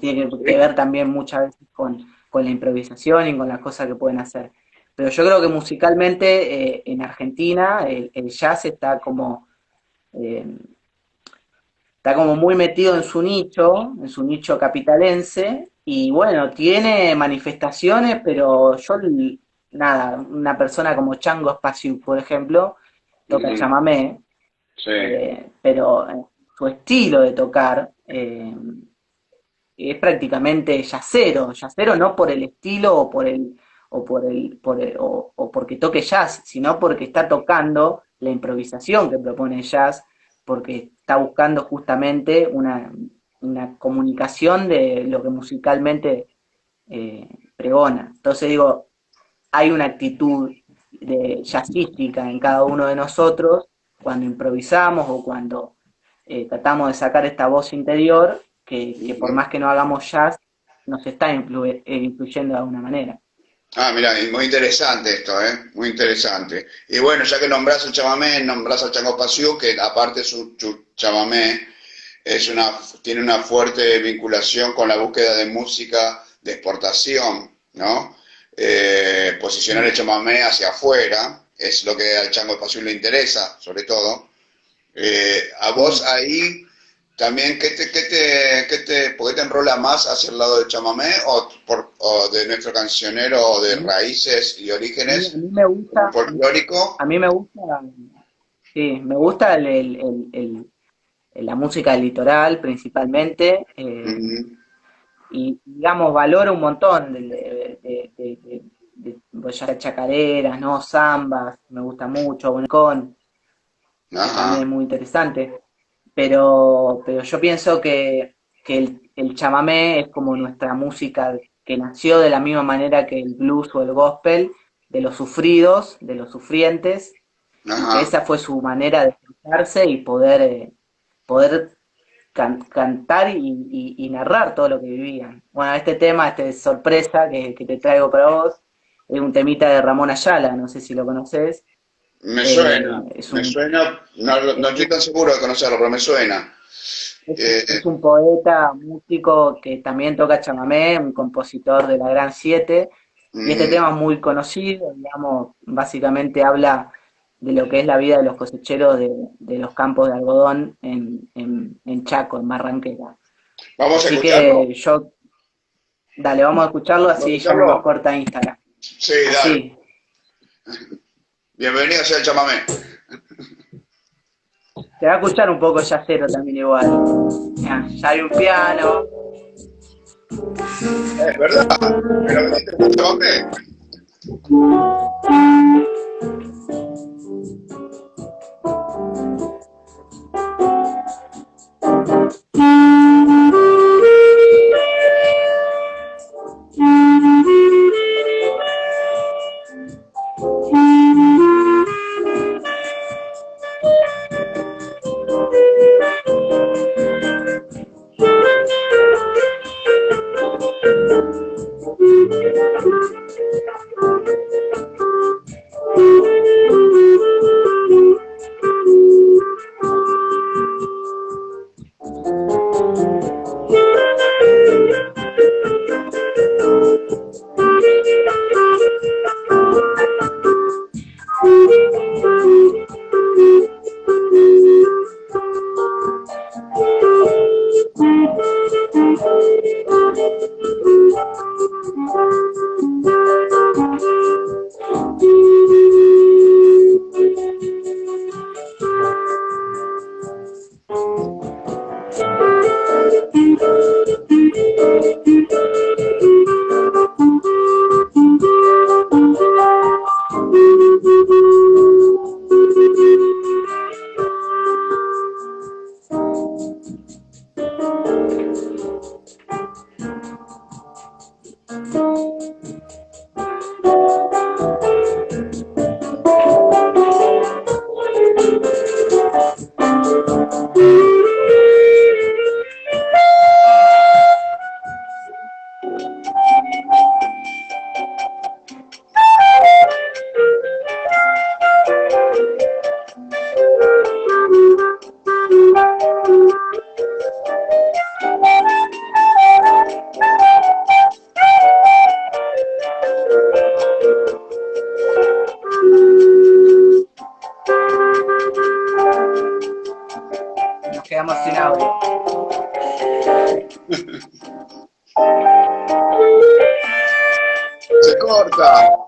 Tiene que ver también muchas veces con la improvisación y con las cosas que pueden hacer. Pero yo creo que musicalmente en Argentina el jazz eh, está como muy metido en su nicho capitalense, y bueno, tiene manifestaciones, pero nada, una persona como Chango Espaciu, por ejemplo, toca chamamé,
Sí.
pero su estilo de tocar es prácticamente yacero no por el estilo o porque toque jazz, sino porque está tocando la improvisación que propone el jazz, porque está buscando justamente una comunicación de lo que musicalmente pregona. Entonces digo, hay una actitud jazzística en cada uno de nosotros cuando improvisamos o cuando tratamos de sacar esta voz interior que por más que no hagamos jazz, nos está influyendo de alguna manera.
Ah, mira, y muy interesante esto, ¿eh? Muy interesante. Y bueno, ya que nombrás el chamamé, nombrás al Chango Pasiú, que aparte su chamamé tiene una fuerte vinculación con la búsqueda de música de exportación, ¿no? Posicionar el chamamé hacia afuera es lo que al Chango Pasiú le interesa, sobre todo. A vos ahí también, ¿por qué te enrola más hacia el lado del chamamé o de nuestro cancionero de raíces y orígenes
A mí me gusta,
folclórico?
a mí me gusta, sí, me gusta la música del litoral principalmente,
Ujú.
y digamos valoro un montón pues ya sea chacareras, ¿no? Zambas, me gusta mucho, Bonecón, que también es
Ajá.
muy interesante. Pero yo pienso que el chamamé es como nuestra música que nació de la misma manera que el blues o el gospel, de los sufridos, de los sufrientes, y que
Ajá.
esa fue su manera de expresarse y poder cantar y narrar todo lo que vivían. Bueno, este tema, sorpresa que te traigo para vos, es un temita de Ramón Ayala, no sé si lo conoces. Es
Me
un,
suena, no estoy tan seguro de conocerlo, pero me suena. Eh,
Es un poeta, músico que también toca chamamé, un compositor de la Gran Siete, y este
mm,
tema es muy conocido, digamos, básicamente habla de lo que es la vida de los cosecheros de los campos de algodón en Chaco, en Barranquera.
Vamos a
Así
escucharlo.
que dale, vamos a escucharlo,
¿Vamos a
así ya no nos
escucharlo?
corta Instagram.
Sí, dale.
Así,
Bienvenido sea el chamamé.
se va a escuchar un poco yacero también igual. Ya hay un piano.
Es verdad. Pero viniste con chamamé.
quedamos sin audio.
Se corta.